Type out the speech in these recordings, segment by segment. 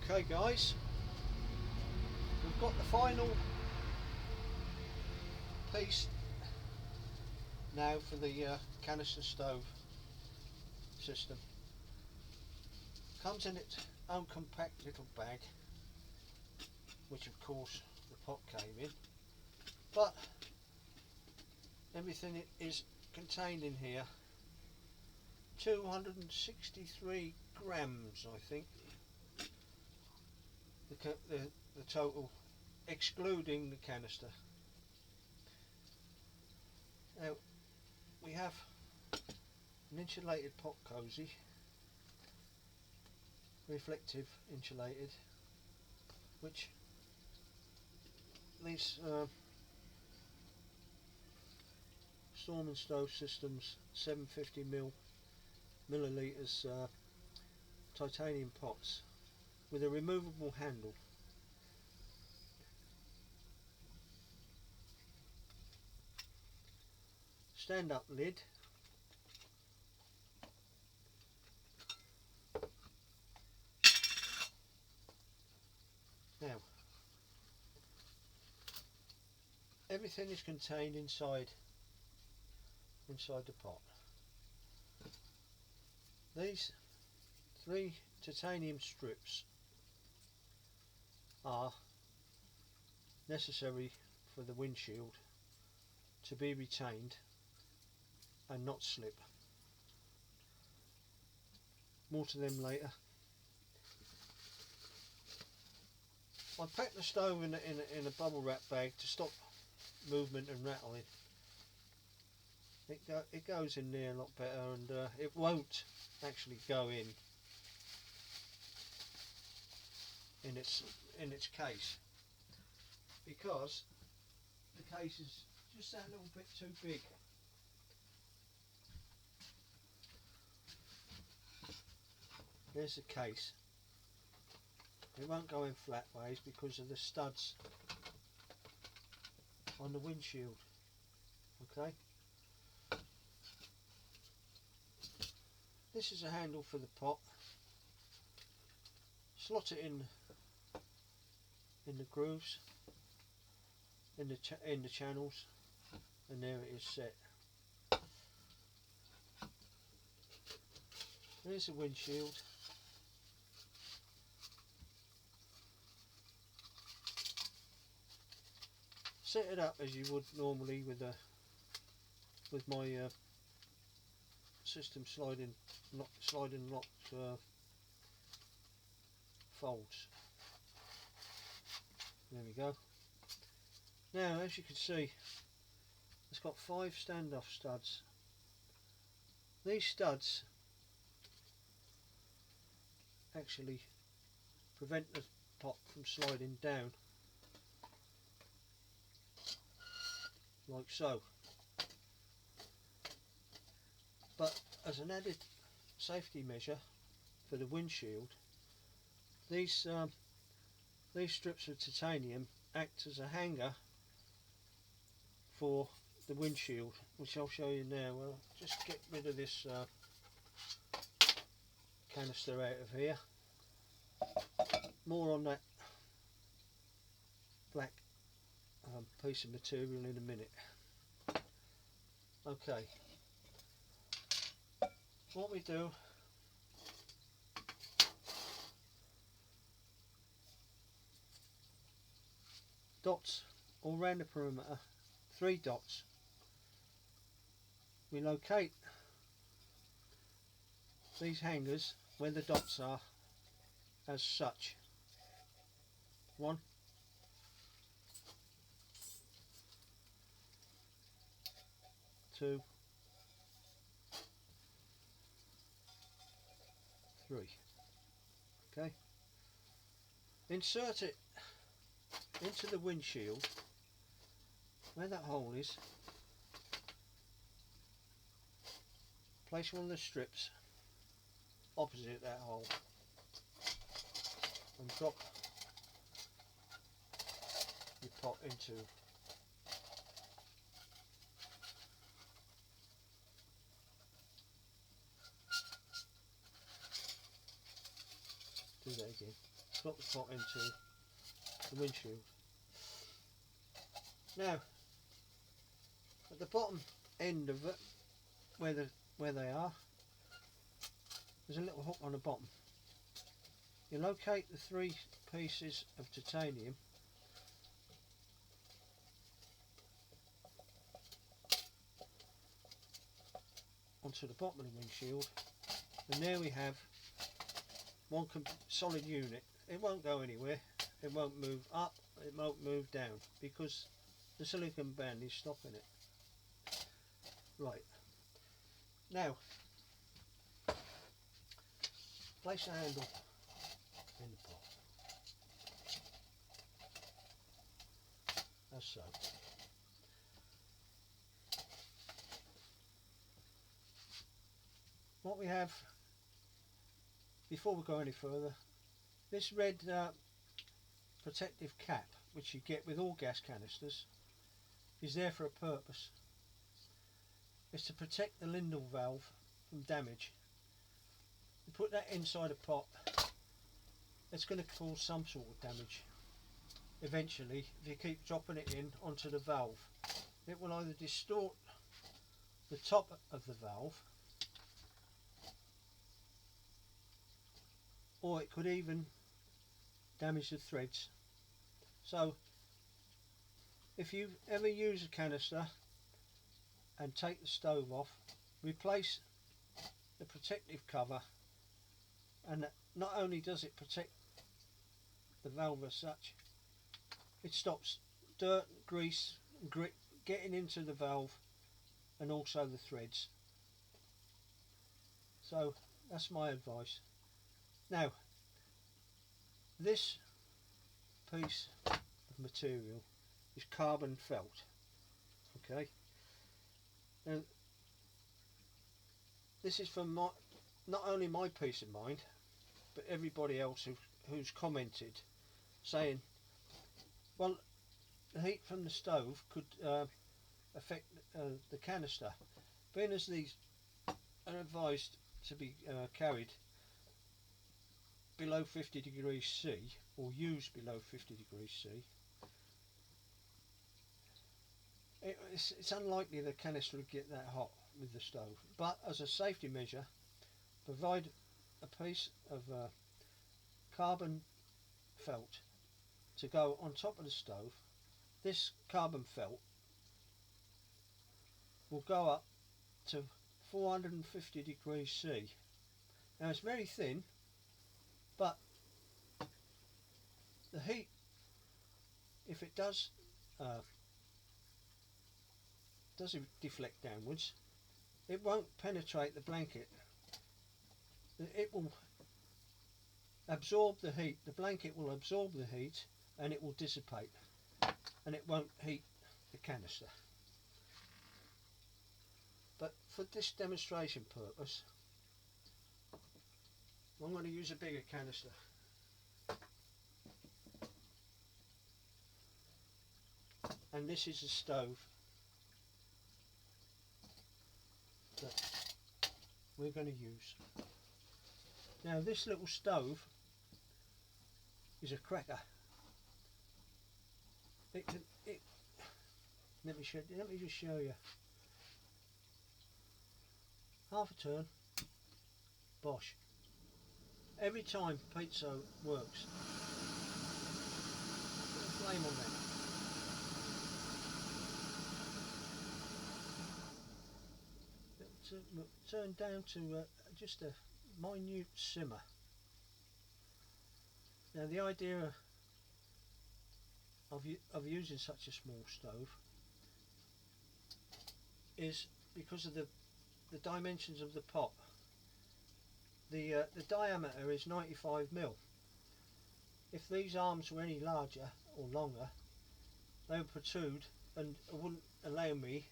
Okay guys, we've got the final piece now for the canister stove system. Comes in its own compact little bag, which of course the pot came in, but everything is contained in here. 263 grams I think, the total, excluding the canister. Now we have an insulated pot cosy, reflective insulated, which these Stormin Stove Systems 750 millilitres titanium pots with a removable handle. Stand up lid. Now everything is contained inside the pot. These 3 titanium strips are necessary for the windshield to be retained and not slip. More to them later. I packed the stove in a bubble wrap bag to stop movement and rattling. It goes in there a lot better, and it won't actually go in its case, because the case is just that little bit too big. There's the case. It won't go in flat ways because of the studs on the windshield. Okay. This is a handle for the pot. Slot it in the grooves, in the channels, and there it is set. There's the windshield. Set it up as you would normally with my system sliding lock folds. There we go. Now, as you can see, it's got 5 standoff studs. These studs actually prevent the pot from sliding down, like so. But as an added safety measure for the windshield, these strips of titanium act as a hanger for the windshield, which I'll show you now. I'll just get rid of this canister out of here. More on that black piece of material in a minute. Okay, what we do, dots all round the perimeter, 3 dots. We locate these hangers where the dots are as such. 1, 2, 3. Okay, insert it into the windshield where that hole is. Place one of the strips opposite that hole and drop your pot into. Do that again. slot the pot into the windshield. Now, at the bottom end of it, where they are, there's a little hook on the bottom. You locate the 3 pieces of titanium onto the bottom of the windshield, and there we have one solid unit. It won't go anywhere, it won't move up, it won't move down, because the silicone band is stopping it. Right, now place the handle in the pot, as so. What we have, before we go any further, this red protective cap, which you get with all gas canisters, is there for a purpose. It's to protect the lindle valve from damage. You put that inside a pot, it's going to cause some sort of damage. Eventually, if you keep dropping it in onto the valve, it will either distort the top of the valve, or it could even damage the threads. So if you ever use a canister and take the stove off, replace the protective cover, and not only does it protect the valve as such, it stops dirt, grease and grit getting into the valve and also the threads. So that's my advice. Now, this piece of material is carbon felt. Okay. Now, this is for not only my peace of mind, but everybody else who's commented, saying, well, the heat from the stove could affect the canister. Being as these are advised to be carried below 50 degrees C, or used below 50 degrees C, it's unlikely the canister would get that hot with the stove. But as a safety measure, provide a piece of carbon felt to go on top of the stove. This carbon felt will go up to 450 degrees C. Now it's very thin, but the heat, if it does deflect downwards, it won't penetrate the blanket. It will absorb the heat. The blanket will absorb the heat and it will dissipate, and it won't heat the canister. But for this demonstration purpose, I'm going to use a bigger canister. And this is a stove that we're going to use. Now this little stove is a cracker. Let me just show you. Half a turn, bosh. Every time pizza works. Put a flame on that. Turn down to just a minute simmer. Now the idea of using such a small stove is because of the dimensions of the pot. The diameter is 95mm. If these arms were any larger or longer, they would protrude and wouldn't allow me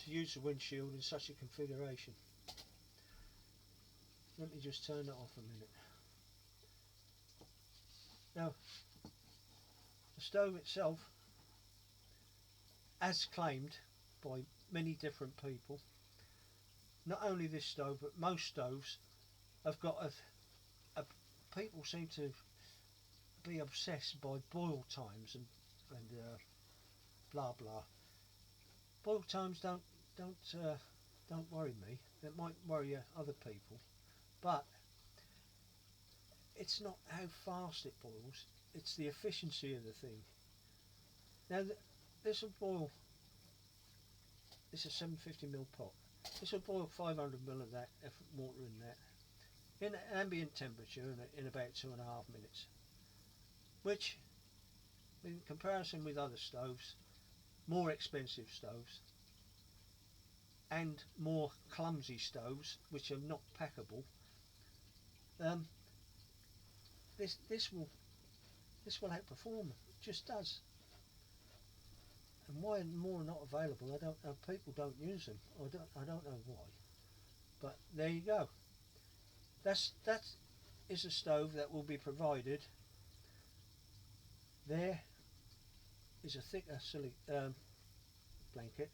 to use the windshield in such a configuration. Let me just turn that off a minute. Now, the stove itself, as claimed by many different people, not only this stove but most stoves have got people seem to be obsessed by boil times and blah blah. Boil times don't worry me. It might worry other people, but it's not how fast it boils. It's the efficiency of the thing. Now this will boil. It's a 750 ml pot. This will boil 500 ml of that water in that in ambient temperature in about 2.5 minutes, which, in comparison with other stoves, more expensive stoves and more clumsy stoves which are not packable, this will outperform. It just does. And why more are not available, I don't know. People don't use them. I don't know why. But there you go. That is a stove that will be provided. There is a thicker blanket,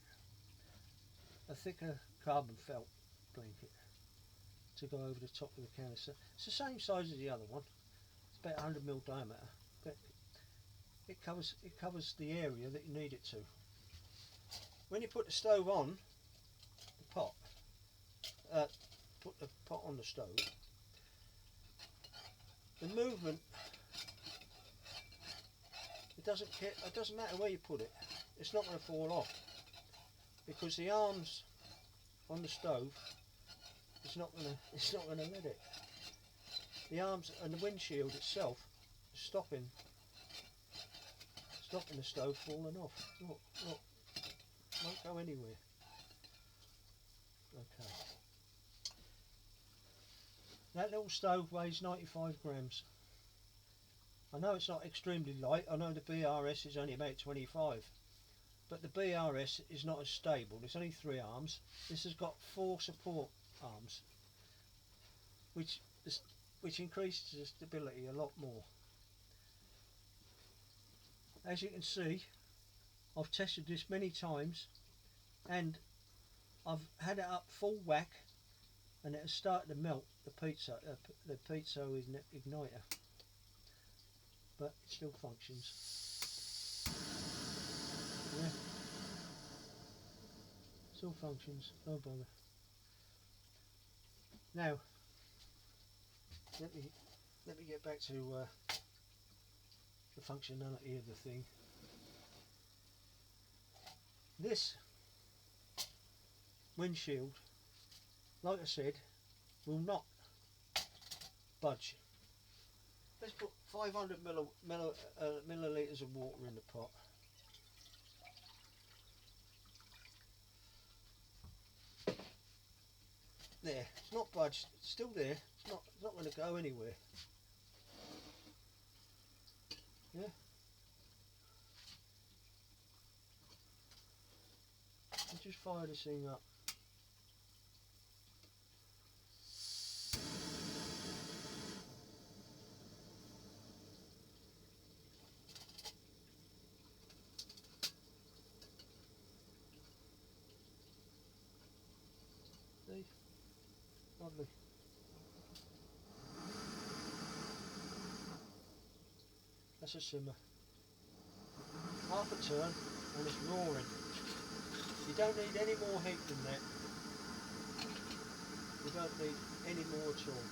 a thicker carbon felt blanket to go over the top of the canister. It's the same size as the other one. It's about 100 ml diameter, but it covers the area that you need it to. When you put the stove on the pot, put the pot on the stove, the movement, it doesn't matter where you put it, it's not going to fall off, because the arms on the stove, it's not going to let it. The arms and the windshield itself is stopping the stove falling off. Look, won't go anywhere. Okay. That little stove weighs 95 grams. I know it's not extremely light. I know the BRS is only about 25, but the BRS is not as stable. There's only 3 arms. This has got 4 support arms, which increases the stability a lot more. As you can see, I've tested this many times, and I've had it up full whack, and it has started to melt the pizza igniter, but it still functions. Yeah, still functions. No bother. Now, let me get back to the functionality of the thing. This windshield, like I said, will not budge. Let's put 500 millilitres of water in the pot. There, it's not budged, it's still there, it's not going to go anywhere. Yeah. I'll just fire this thing up. See? Lovely. That's a simmer. Half a turn and it's roaring. You don't need any more heat than that. You don't need any more at all.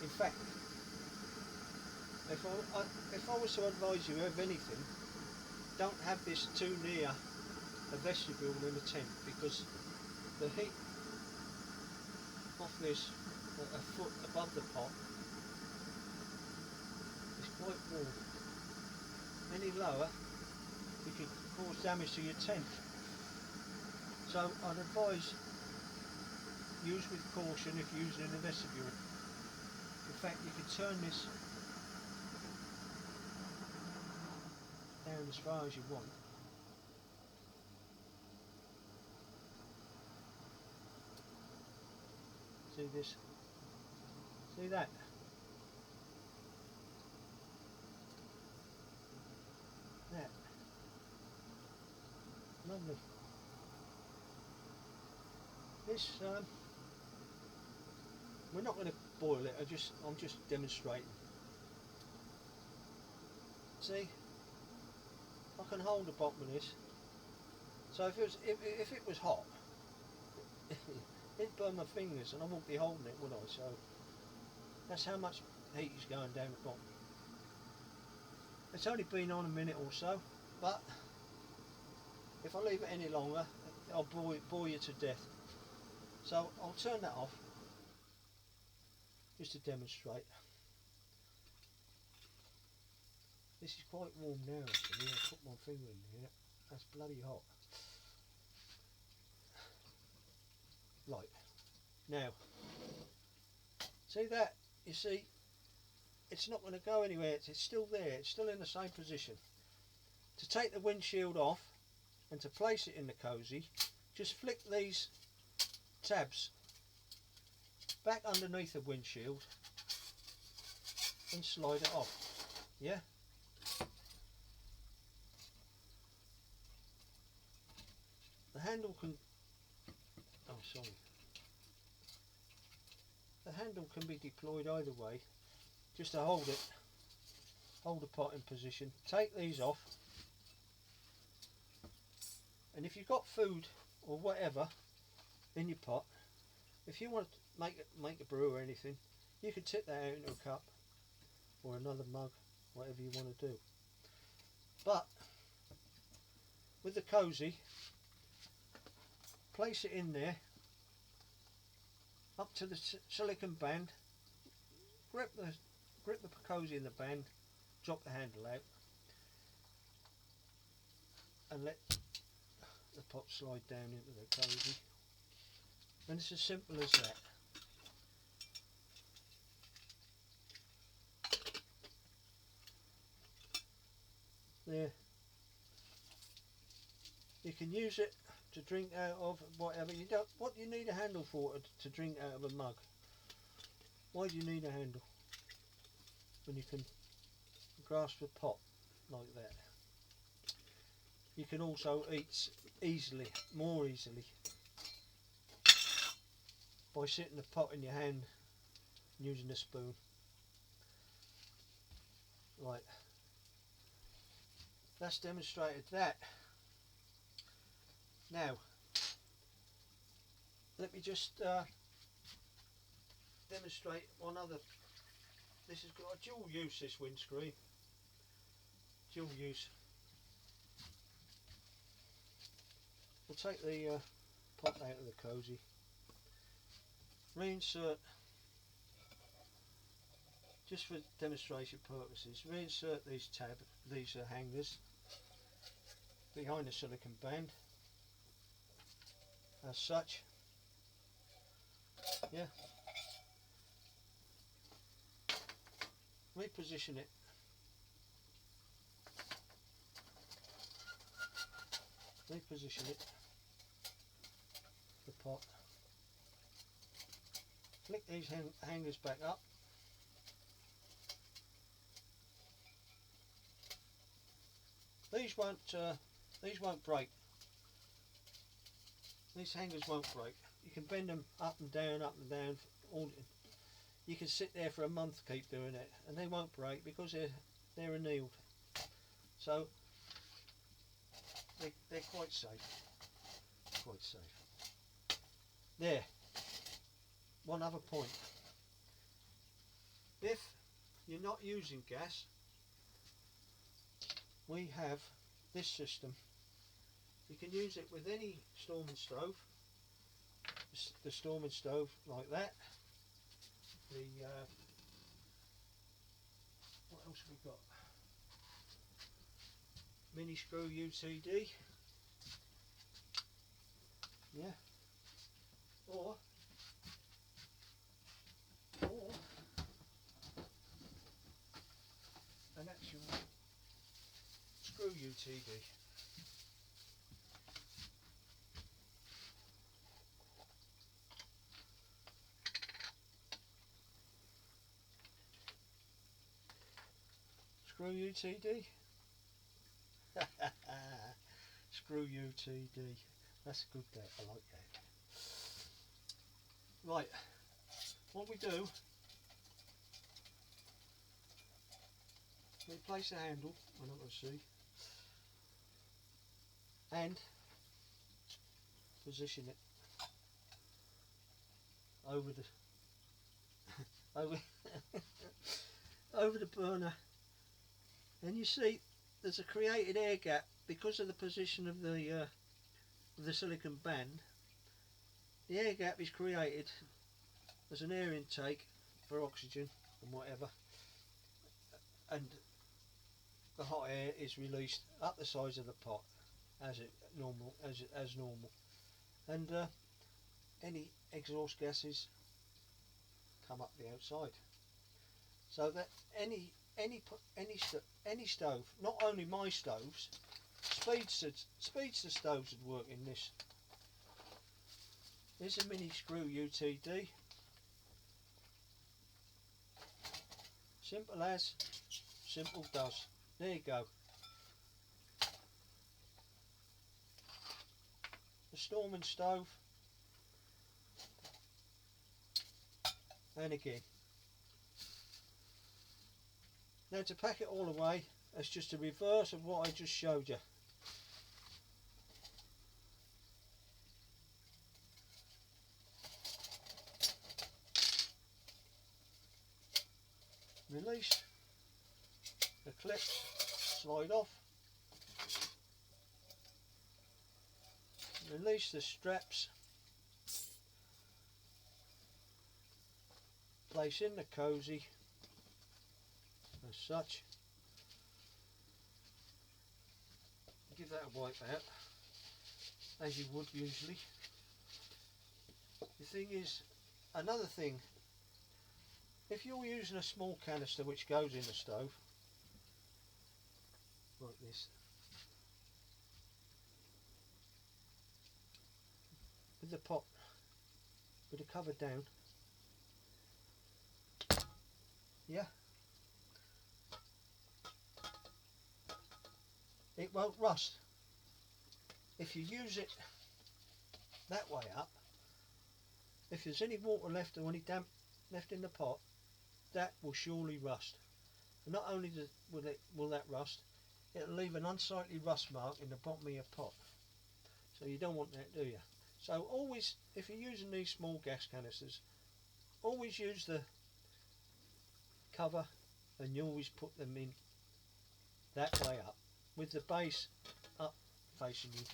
In fact, if I was to advise you of anything, don't have this too near a vestibule in a tent, because the heat off this a foot above the pot is quite warm. Any lower, you can cause damage to your tent. So I'd advise use with caution if using in a vestibule. In fact, you can turn this down as far as you want. See this? See that? That. Lovely. This we're not going to boil it. I'm just demonstrating. See, I can hold the bottom of this. So if it was hot, it'd burn my fingers and I wouldn't be holding it, would I? So that's how much heat is going down the bottom. It's only been on a minute or so, but if I leave it any longer, I'll bore you to death. So I'll turn that off just to demonstrate. This is quite warm now actually. I'll put my finger in there. That's bloody hot. Right, now, see that? You see, it's not going to go anywhere. It's still there. It's still in the same position. To take the windshield off and to place it in the cosy, just flick these tabs back underneath the windshield and slide it off. Yeah. The handle can, oh sorry, the handle can be deployed either way, just to hold the pot in position. Take these off, and if you've got food or whatever in your pot, if you want to make a brew or anything, you can tip that out into a cup or another mug, whatever you want to do. But with the cosy, place it in there up to the silicone band, grip the cosy in the band, drop the handle out and let the pot slide down into the cosy, and it's as simple as that. There, you can use it to drink out of, whatever. You don't, what do you need a handle for to drink out of a mug? Why do you need a handle when you can grasp a pot like that? You can also eat more easily by sitting the pot in your hand and using a spoon. Right, that's demonstrated that. Now, let me just demonstrate one other. This has got a dual use, this windscreen. Dual use. We'll take the pot out of the cosy. Reinsert, just for demonstration purposes, reinsert these hangers behind the silicone band, as such. Yeah. Reposition it. Reposition it. The pot. Flick these hangers back up. These won't break. These hangers won't break. You can bend them up and down, you can sit there for a month, keep doing it, and they won't break because they're annealed. So they're quite safe. Quite safe. There. One other point. If you're not using gas, we have this system. You can use it with any Stormin stove. The Stormin stove like that. The what else have we got? Mini screw UTD. Yeah. Or an actual screw UTD. Screw UTD. Screw UTD. That's good, that. I like that. Right. What we do, So you place the handle, I'm not going to see, and position it over the over over the burner, and you see there's a created air gap because of the position of the silicon band. The air gap is created as an air intake for oxygen and whatever, and the hot air is released up the sides of the pot as normal, and any exhaust gases come up the outside. So that any stove, not only my stoves, speedster stoves would work in this. Here's a mini screw UTD. Simple as, simple does. There you go. The Stormin stove, and again. Now to pack it all away, that's just a reverse of what I just showed you. Release the clip, slide off, release the straps, place in the cosy as such, give that a wipe out as you would usually. The thing is, another thing, if you're using a small canister which goes in the stove like this, with the pot with the cover down, yeah, it won't rust. If you use it that way up, if there's any water left or any damp left in the pot, that will surely rust. And not only will that rust, it'll leave an unsightly rust mark in the bottom of your pot. So you don't want that, do you? So always, if you're using these small gas canisters, always use the cover, and you always put them in that way up, with the base up facing you.